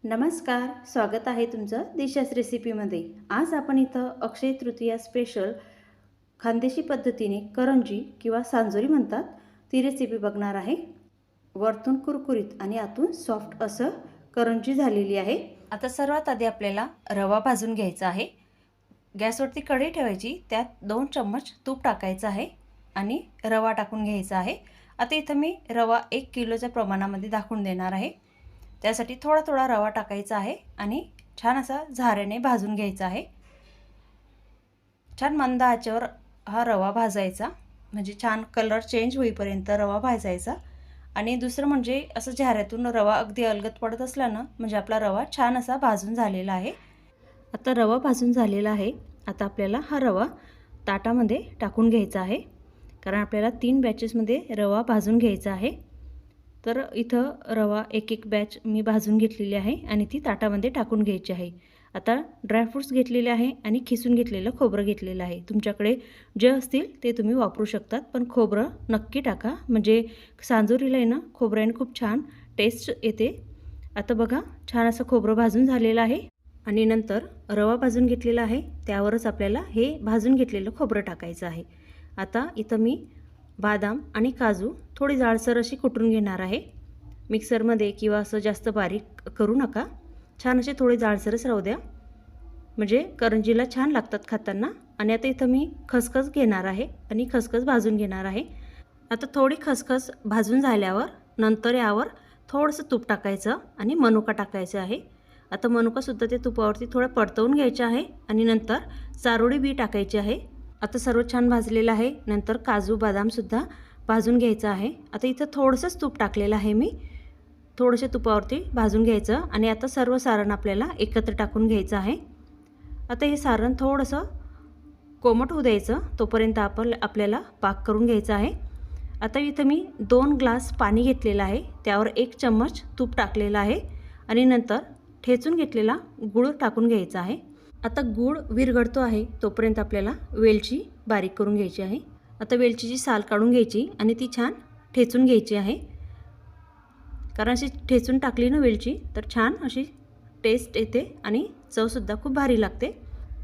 नमस्कार, स्वागत आहे तुमचं दिशाच रेसिपीमध्ये। आज आपण इथं अक्षय तृतीया स्पेशल खानदेशी पद्धतीने करंजी किंवा सांजोरी म्हणतात ती रेसिपी बघणार आहे। वरतून कुरकुरीत आणि आतून सॉफ्ट असं करंजी झालेली आहे। आता सर्वात आधी आपल्याला रवा भाजून घ्यायचा आहे। गॅसवरती कढई ठेवायची, त्यात 2 चम्मच तूप टाकायचं आहे आणि रवा टाकून घ्यायचा आहे। आता इथं मी रवा 1 किलोच्या प्रमाणामध्ये दाखवून देणार आहे। त्यासाठी थोडा थोडा रवा टाकायचा आहे आणि छान असा झाऱ्याने भाजून घ्यायचा आहे। छान मंद आचेवर हा रवा भाजायचा, म्हणजे छान कलर चेंज होईपर्यंत रवा भाजायचा। आणि दुसरं म्हणजे असं झाऱ्यातून रवा अगदी अलगद पडत असला ना, म्हणजे आपला रवा छान असा भाजून झालेला आहे। आता रवा भाजून झालेला आहे। आता आपल्याला हा रवा ताटामध्ये टाकून घ्यायचा आहे, कारण आपल्याला 3 बॅचेसमध्ये रवा भाजून घ्यायचा आहे। तर इथं रवा एक बॅच मी भाजून घेतलेली आहे आणि ती ताटामध्ये टाकून घ्यायची आहे। आता ड्रायफ्रूट्स घेतलेले आहे आणि खिसून घेतलेलं खोबरं घेतलेलं आहे। तुमच्याकडे जे असतील ते तुम्ही वापरू शकतात, पण खोबरं नक्की टाका, म्हणजे सांजोरीला आहे ना खोबऱ्याने खूप छान टेस्ट येते। आता बघा, छान असं खोबरं भाजून झालेलं आहे आणि नंतर रवा भाजून घेतलेला आहे, त्यावरच आपल्याला हे भाजून घेतलेलं खोबरं टाकायचं आहे। आता इथं मी बदाम आणि काजू थोडी जाडसर अशी कुटून घेणार आहे। मिक्सरमध्ये किंवा असं जास्त बारीक करू नका, छान असे थोडे जाडसरच राहू द्या, म्हणजे करंजीला छान लागतात खाताना। आणि आता इथं मी खसखस घेणार आहे आणि खसखस भाजून घेणार आहे। आता थोडी खसखस भाजून झाल्यावर नंतर यावर थोडंसं तूप टाकायचं आणि मनुका टाकायचं आहे। आता मनुकासुद्धा ते तुपावरती थोडं परतवून घ्यायचं आहे आणि नंतर चारोळी बी टाकायची आहे। आता सर्व छान भाजलेलं आहे। नंतर काजू बदामसुद्धा भाजून घ्यायचं आहे। आता इथं थोडंसंच तूप टाकलेलं आहे मी, थोडेसे तुपावरती भाजून घ्यायचं आणि आता सर्व सारण आपल्याला एकत्र टाकून घ्यायचं आहे। आता हे सारण थोडंसं कोमट होऊ द्यायचं, तोपर्यंत आपल्याला पाक करून घ्यायचा आहे। आता इथं मी 2 ग्लास पाणी घेतलेलं आहे, त्यावर 1 चम्मच तूप टाकलेलं आहे आणि नंतर ठेचून घेतलेला गूळ टाकून घ्यायचा आहे। आता गूळ विरघळतो आहे तोपर्यंत आपल्याला वेलची बारीक करून घ्यायची आहे। आता वेलचीची साल काढून घ्यायची आणि ती छान ठेचून घ्यायची आहे, कारण अशी ठेचून टाकली ना वेलची तर छान अशी टेस्ट येते आणि चवसुद्धा खूप भारी लागते।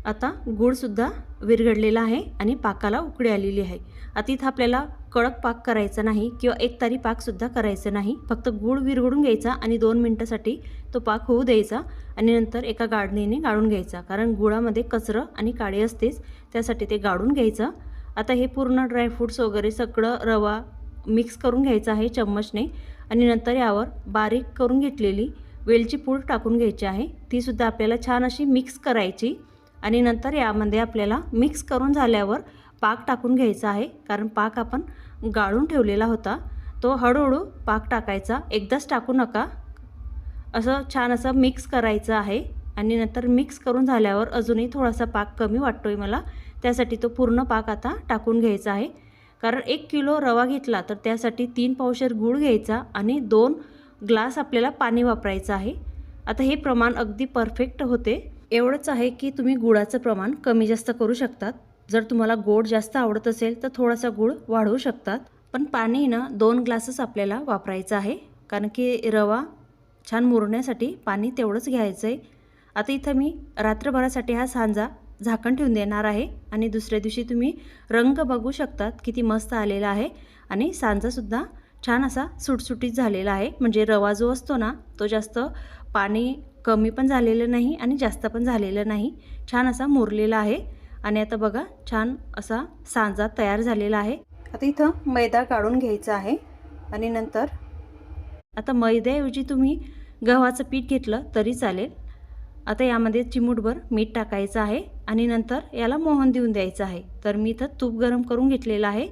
आता गूळसुद्धा विरघळलेला आहे आणि पाकाला उकळी आलेली आहे। आता इथं आपल्याला कडक पाक करायचा नाही किंवा एकतारी पाकसुद्धा करायचं नाही, फक्त गूळ विरघळून घ्यायचा आणि 2 मिनिटासाठी तो पाक होऊ द्यायचा आणि नंतर एका गाळणीने गाळून घ्यायचा, कारण गुळामध्ये कचरं आणि काळे असतेच, त्यासाठी ते गाळून घ्यायचं। आता हे पूर्ण ड्रायफ्रूट्स वगैरे सगळं रवा मिक्स करून घ्यायचं आहे चम्मचने आणि नंतर यावर बारीक करून घेतलेली वेलची पूड टाकून घ्यायची आहे, तीसुद्धा आपल्याला छान अशी मिक्स करायची। आणि नंतर यामध्ये आपल्याला मिक्स करून झाल्यावर पाक टाकून घ्यायचा आहे, कारण पाक आपण गाळून ठेवलेला होता, तो हळूहळू पाक टाकायचा, एकदाच टाकू नका। असं छान असं मिक्स करायचं आहे आणि नंतर मिक्स करून झाल्यावर अजूनही थोडासा पाक कमी वाटतोय मला, त्यासाठी तो पूर्ण पाक आता टाकून घ्यायचा आहे। कारण 1 किलो रवा घेतला तर त्यासाठी 3 पावशेर गूळ घ्यायचा आणि 2 ग्लास आपल्याला पाणी वापरायचं आहे। आता हे प्रमाण अगदी परफेक्ट होते। एवढंच आहे की तुम्ही गुळाचं प्रमाण कमी जास्त करू शकतात, जर तुम्हाला गोड जास्त आवडत असेल तर थोडासा गूळ वाढवू शकतात, पण पाणी ना 2 ग्लासच आपल्याला वापरायचं आहे, कारण की रवा छान मुरण्यासाठी पाणी तेवढंच घ्यायचं आहे। आता इथं मी रात्रभरासाठी हा सांजा झाकण ठेवून देणार आहे आणि दुसऱ्या दिवशी तुम्ही रंग बघू शकतात किती मस्त आलेला आहे आणि सांजासुद्धा छान असा सुटसुटीत झालेला आहे, म्हणजे रवा जो असतो ना तो जास्त पाणी कमी पण झालेलं नाही आणि जास्त पण झालेलं नाही, छान असा मुरलेला आहे। आणि आता बघा, छान असा सांजा तयार झालेला आहे। आता इथं मैदा काढून घ्यायचा आहे आणि नंतर आता मैद्याऐवजी तुम्ही गव्हाचं पीठ घेतलं तरी चालेल। आता यामध्ये चिमूटभर मीठ टाकायचं आहे आणि नंतर याला मोहन देऊन द्यायचं आहे। तर मी इथं तूप गरम करून घेतलेलं आहे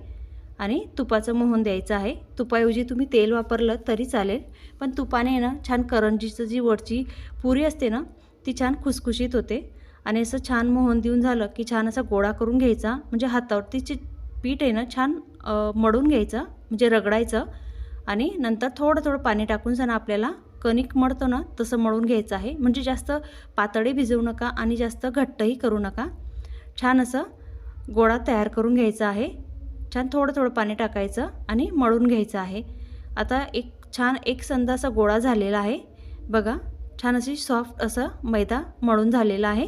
आणि तुपाचं मोहन द्यायचं आहे। तुपाऐवजी तुम्ही तेल वापरलं तरी चालेल, पण तुपाने ना छान करंजीचं जी वरची पुरी असते ना ती छान खुसखुशीत होते। आणि असं छान मोहन देऊन झालं की छान असा गोळा करून घ्यायचा, म्हणजे हातावरतीचे पीठ आहे ना छान मळून घ्यायचं, म्हणजे रगडायचं आणि नंतर थोडं थोडं पाणी टाकून सण आपल्याला कणिक मळतो ना तसं मळून घ्यायचं आहे, म्हणजे जास्त पातळी भिजवू नका आणि जास्त घट्टही करू नका। छान असं गोळा तयार करून घ्यायचा आहे, छान थोडं थोडं पाणी टाकायचं आणि मळून घ्यायचं आहे। आता एक छान एकसंध असा गोळा झालेला आहे बघा, छान अशी सॉफ्ट असं मैदा मळून झालेला आहे।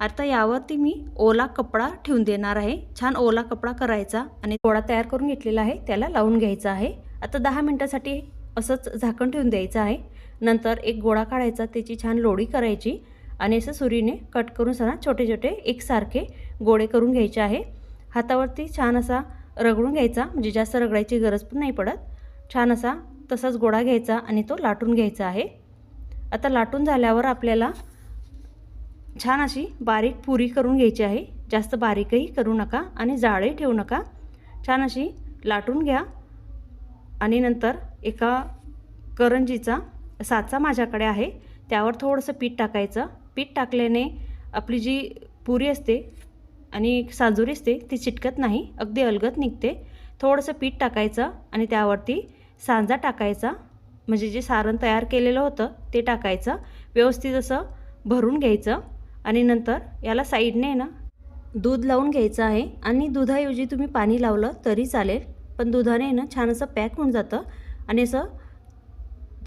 आता यावरती मी ओला कपडा ठेवून देणार आहे। छान ओला कपडा करायचा आणि गोळा तयार करून घेतलेला आहे त्याला लावून घ्यायचा आहे। आता 10 मिनिटासाठी असंच झाकण ठेवून द्यायचं आहे। नंतर एक गोळा काढायचा, त्याची छान लोळी करायची आणि असं सुरीने कट करून सना छोटे छोटे एकसारखे गोळे करून घ्यायचे आहे। हातावरती छान असा रगडून घ्यायचा, म्हणजे जास्त रगडायची गरज पण नाही पडत। छान असा तसाच गोळा घ्यायचा आणि तो लाटून घ्यायचा आहे। आता लाटून झाल्यावर आपल्याला छान अशी बारीक पुरी करून घ्यायची आहे। जास्त बारीकही करू नका आणि जाडही ठेवू नका। छान अशी लाटून घ्या आणि नंतर एका करंजीचा साचा माझ्याकडे आहे, त्यावर थोडंसं पीठ टाकायचं। पीठ टाकल्याने आपली जी पुरी असते आणि सांजोरी असते ती चिटकत नाही, अगदी अलगद निघते। थोडंसं पीठ टाकायचं आणि त्यावरती सांजा टाकायचा, म्हणजे जे सारण तयार केलेलं होतं ते टाकायचं। व्यवस्थित असं भरून घ्यायचं आणि नंतर याला साईडने ना दूध लावून घ्यायचं आहे। आणि दुधाऐवजी तुम्ही पाणी लावलं तरी चालेल, पण दुधाने ना छान असं पॅक होऊन जातं आणि असं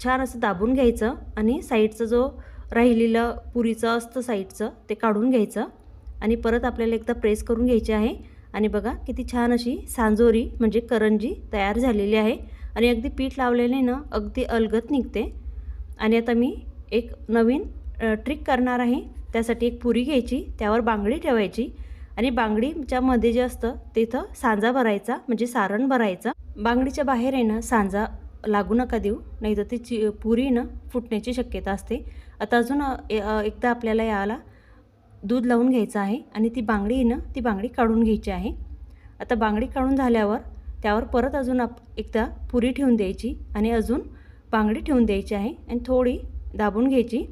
छान असं दाबून घ्यायचं आणि साईडचं जो राहिलेलं पुरीचं असतं साईडचं ते काढून घ्यायचं आणि परत आपल्याला एकदा प्रेस करून घ्यायची आहे। आणि बघा किती छान अशी सांजोरी म्हणजे करंजी तयार झालेली आहे आणि अगदी पीठ लावलेले ना अगदी अलगद निघते। आणि आता मी एक नवीन ट्रिक करणार आहे। त्यासाठी एक पुरी घ्यायची, त्यावर बांगडी ठेवायची आणि बांगडीच्या मध्ये जे असतं तिथं सांजा भरायचा, म्हणजे सारण भरायचं। बांगडीच्या बाहेर आहे ना सांजा लागू नका देऊ, नाही तर ती पुरी ना फुटण्याची शक्यता असते। आता अजून एकदा आपल्याला याला दूध लावून घ्यायचं आहे आणि ती बांगडी आहे ना ती बांगडी काढून घ्यायची आहे। आता बांगडी काढून झाल्यावर त्यावर परत अजून एकदा पुरी ठेवून द्यायची आणि अजून बांगडी ठेवून द्यायची आहे आणि थोडी दाबून घ्यायची।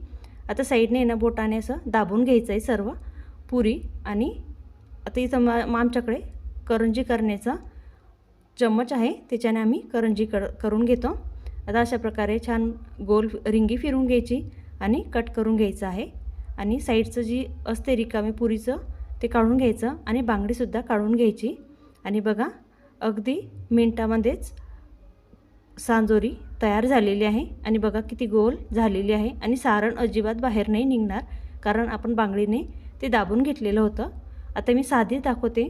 आता साईडने ना बोटाने असं दाबून घ्यायचं आहे सर्व पुरी। आणि आता इथं आमच्याकडे करंजी करण्याचा चम्मच आहे, त्याच्याने आम्ही करंजी करून घेतो। आता अशा प्रकारे छान गोल रिंगी फिरून घ्यायची आणि कट करून घ्यायचं आहे आणि साईडचं जी असते रिकामी पुरीचं ते काढून घ्यायचं आणि बांगडीसुद्धा काढून घ्यायची। आणि बघा अगदी मिनटामध्येच सांजोरी तयार झालेली आहे आणि बघा किती गोल झालेली आहे आणि सारण अजिबात बाहेर नाही निघणार, कारण आपण बांगडीने ते दाबून घेतलेलं होतं। आता मी साधी दाखवते।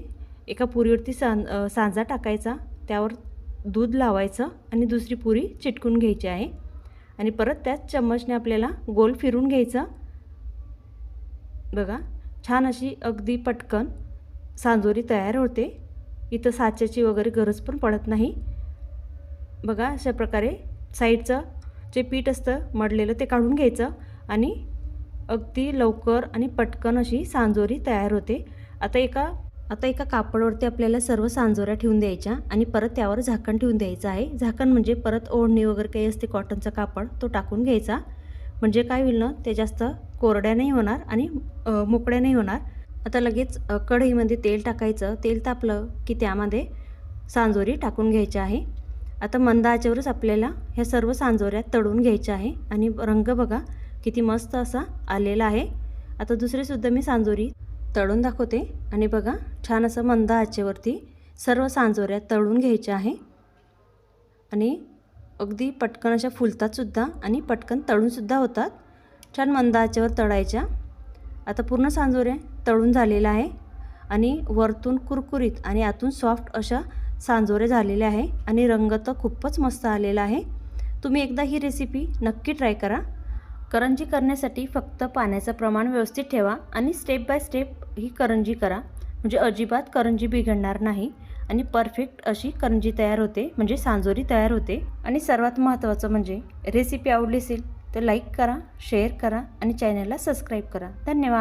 एका पुरीवरती सांजा टाकायचा, त्यावर दूध लावायचं आणि दुसरी पुरी चिटकून घ्यायची आहे आणि परत त्याच चम्मचने आपल्याला गोल फिरून घ्यायचं। बघा छान अशी अगदी पटकन सांजोरी तयार होते, इथं साच्याची वगैरे गरज पण पडत नाही। बघा अशा प्रकारे साईडचं जे पीठ असतं मडलेलं ते काढून घ्यायचं आणि अगदी लवकर आणि पटकन अशी सांजोरी तयार होते। आता एका कापडावरती आपल्याला सर्व सांजोऱ्या ठेवून द्यायच्या आणि परत त्यावर झाकण ठेवून द्यायचं आहे। झाकण म्हणजे परत ओढणी वगैरे काही असते कॉटनचा कापड तो टाकून घ्यायचा, म्हणजे काय होईल ना ते जास्त कोरड्या नाही होणार आणि मोकळ्या नाही होणार। आता लगेच कढईमध्ये तेल टाकायचं, तेल तापलं की त्यामध्ये सांजोरी टाकून घ्यायची आहे। आता मंद आचेवरच आपल्याला ह्या सर्व सांजोऱ्या तळून घ्यायच्या आहे आणि रंग बघा किती मस्त असा आलेला आहे। आता दुसरीसुद्धा मी सांजोरी तळून दाखवते आणि बघा छान असं मंद आचेवरती सर्व सांजोऱ्या तळून घ्यायच्या आहे आणि अगदी पटकन अशा फुलतातसुद्धा आणि पटकन तळूनसुद्धा होतात। छान मंद आचेवर तळायच्या। आता पूर्ण सांजोऱ्या तळून झालेल्या आहे आणि वरतून कुरकुरीत आणि आतून सॉफ्ट अशा सांजोऱ्या झालेल्या आहे आणि रंग तर खूपच मस्त आलेला आहे। तुम्ही एकदा ही रेसिपी नक्की ट्राय करा। करंजी करण्यासाठी फक्त पाण्याचं प्रमाण व्यवस्थित ठेवा आणि स्टेप बाय स्टेप ही करंजी करा, म्हणजे अजिबात करंजी बिघडणार नाही आणि परफेक्ट अशी करंजी तयार होते, म्हणजे सांजोरी तयार होते। आणि सर्वात महत्त्वाचं म्हणजे रेसिपी आवडली असेल तर लाईक करा, शेअर करा आणि चॅनलला सबस्क्राईब करा। धन्यवाद।